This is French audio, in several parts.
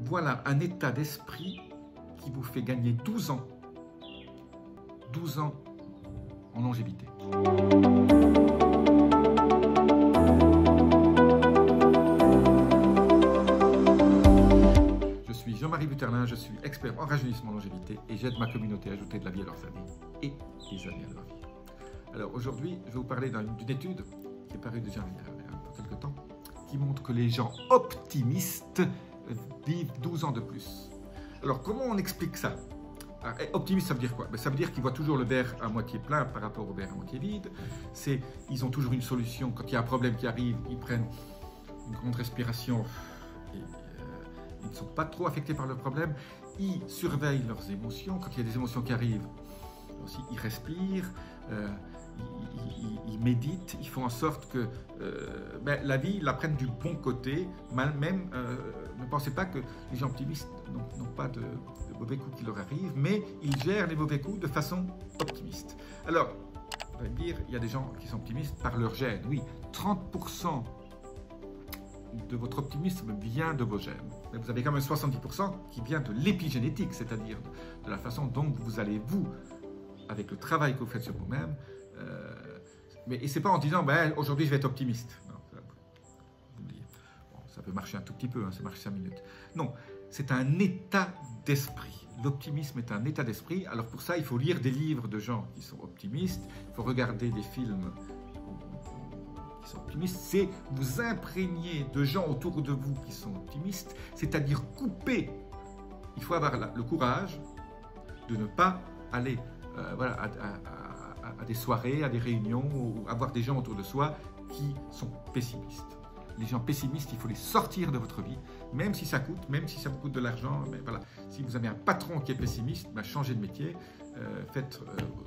voilà un état d'esprit qui vous fait gagner 12 ans. 12 ans en longévité. Je suis Jean-Marie Buterlin, je suis expert en rajeunissement longévité et j'aide ma communauté à ajouter de la vie à leur famille et des années à leur vie. Alors aujourd'hui, je vais vous parler d'une étude qui est parue déjà il y a quelques temps, qui montre que les gens optimistes vivent 12 ans de plus. Alors comment on explique ça? Optimiste, ça veut dire quoi? Ça veut dire qu'ils voient toujours le verre à moitié plein par rapport au verre à moitié vide. Ils ont toujours une solution. Quand il y a un problème qui arrive, ils prennent une grande respiration et ils ne sont pas trop affectés par le problème. Ils surveillent leurs émotions. Quand il y a des émotions qui arrivent, aussi, ils respirent, ils méditent, ils font en sorte que la vie la prenne du bon côté. Même, ne pensez pas que les gens optimistes n'ont pas de mauvais coups qui leur arrivent, mais ils gèrent les mauvais coups de façon optimiste. Alors, vous allez me dire, il y a des gens qui sont optimistes par leur gène. Oui, 30% de votre optimisme vient de vos gènes. Mais vous avez quand même 70% qui vient de l'épigénétique, c'est-à-dire de la façon dont vous allez, avec le travail que vous faites sur vous-même, et c'est pas en disant aujourd'hui je vais être optimiste. Non, ça peut marcher un tout petit peu, ça marche 5 minutes. Non, c'est un état d'esprit. L'optimisme est un état d'esprit. Alors pour ça, il faut lire des livres de gens qui sont optimistes, il faut regarder des films qui sont optimistes, c'est vous imprégner de gens autour de vous qui sont optimistes, c'est-à-dire couper. Il faut avoir le courage de ne pas aller à des soirées, à des réunions, ou avoir des gens autour de soi qui sont pessimistes. Les gens pessimistes, il faut les sortir de votre vie, même si ça coûte, même si ça vous coûte de l'argent. Voilà. Si vous avez un patron qui est pessimiste, changez de métier,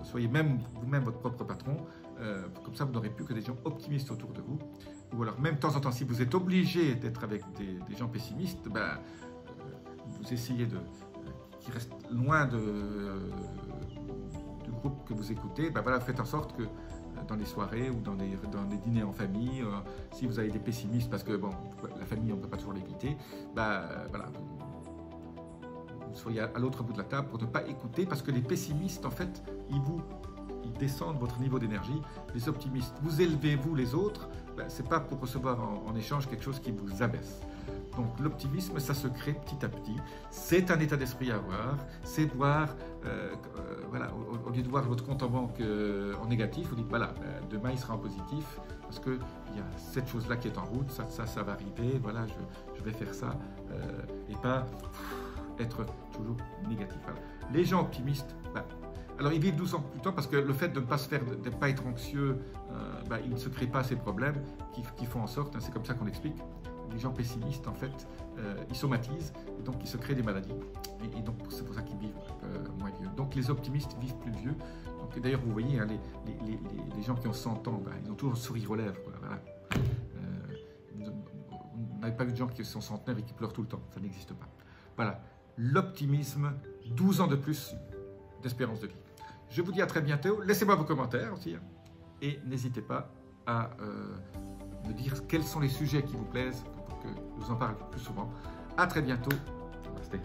soyez vous-même votre propre patron, comme ça vous n'aurez plus que des gens optimistes autour de vous. Ou alors même de temps en temps, si vous êtes obligé d'être avec des gens pessimistes, vous essayez qui restent loin du groupe que vous écoutez, faites en sorte que dans les soirées ou dans des dîners en famille, si vous avez des pessimistes, parce que la famille on ne peut pas toujours l'éviter, vous soyez à l'autre bout de la table pour ne pas écouter, parce que les pessimistes en fait, ils descendent votre niveau d'énergie. Les optimistes, vous élevez vous les autres, c'est pas pour recevoir en échange quelque chose qui vous abaisse. Donc l'optimisme, ça se crée petit à petit. C'est un état d'esprit à avoir. C'est voir, au lieu de voir votre compte en banque en négatif, vous dites demain il sera en positif parce qu'il y a cette chose-là qui est en route, ça va arriver, je vais faire ça, et pas être toujours négatif. Voilà. Les gens optimistes, alors ils vivent 12 ans plus tôt parce que le fait de ne pas être anxieux, ils ne se créent pas ces problèmes qui font en sorte, c'est comme ça qu'on l'explique. Les gens pessimistes, en fait, ils somatisent, et donc ils se créent des maladies. Et donc, c'est pour ça qu'ils vivent moins vieux. Donc, les optimistes vivent plus vieux. D'ailleurs, vous voyez, les gens qui ont 100 ans, ils ont toujours le sourire aux lèvres. Voilà. Vous n'avez pas vu de gens qui sont centenaires et qui pleurent tout le temps. Ça n'existe pas. Voilà. L'optimisme, 12 ans de plus d'espérance de vie. Je vous dis à très bientôt. Laissez-moi vos commentaires aussi. Et n'hésitez pas à me dire quels sont les sujets qui vous plaisent pour que je vous en parle plus souvent. À très bientôt. Namasté.